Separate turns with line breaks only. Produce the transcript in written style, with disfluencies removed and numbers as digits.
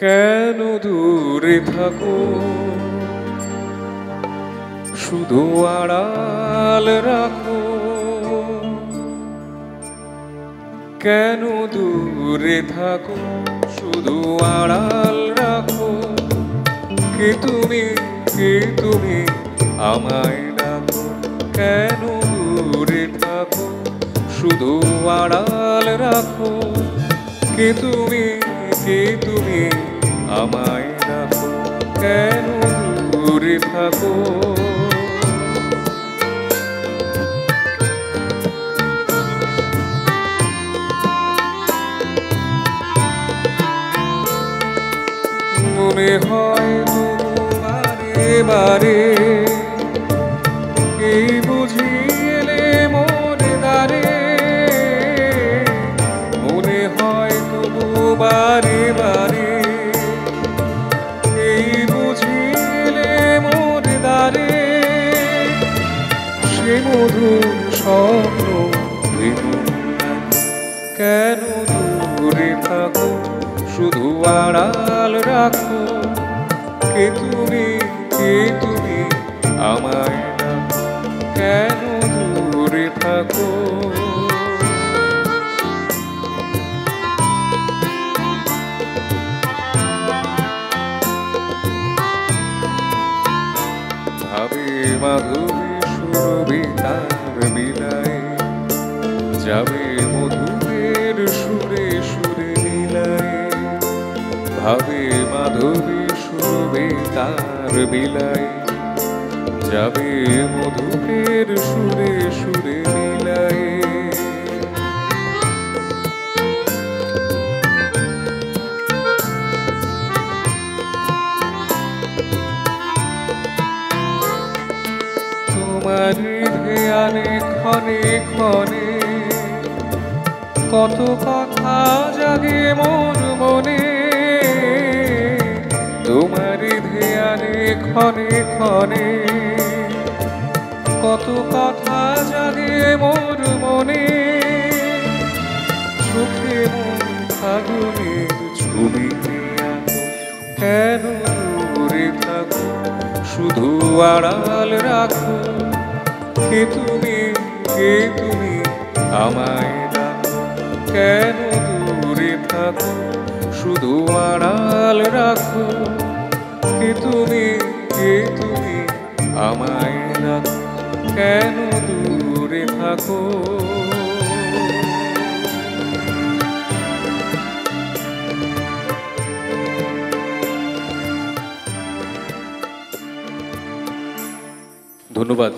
কেন দূরে থাকো, শুধু আড়াল রাখো। কেন দূরে থাকো, শুধু আড়াল রাখো। কে তুমি, কে তুমি আমায় ডাকো। কেন দূরে থাকো, শুধু আড়াল রাখো। কে তুমি, কে তুমি আমায় ডাকো। কেন দূরে থাকো। মনে হয় বারে বারে এই বুঝি এলে মনে দাঁড়ে। মনে হয় তবু বারে বারে এই বুঝি এলে মনে দাঁড়ে। সে মধুর স্বপ্ন কেন দূরে থাকো, শুধু আড়াল রাখো। কে তুমি, কে তুমি আমায় ডাকো। কেন দূরে থাকো। ভাবে মাধবী সুরভি তার বিলায়, যাবে মধুরের সুরে সুরে নীলায়। ভাবে মাধবী সুরভি তার বিলায়, যাবে মধুরের সুরে সুরে নীলায়। তোমার ধ্যানে ক্ষণে ক্ষণে কত কথা জাগে মোর মনে। তোমার ধ্যানে ক্ষণে ক্ষণে কত কথা জাগে মোর মনে। চোখে মন ফাগুনের ছবি কেন দূরে থাকো, শুধু আড়াল রাখো। কে তুমি, কে তুমি আমায় ডাকো। কেন দূরে থাকো, শুধু আড়াল রাখো। কে তুমি, কে তুমি আমায় ডাকো। কেন দূরে থাকো। ধন্যবাদ।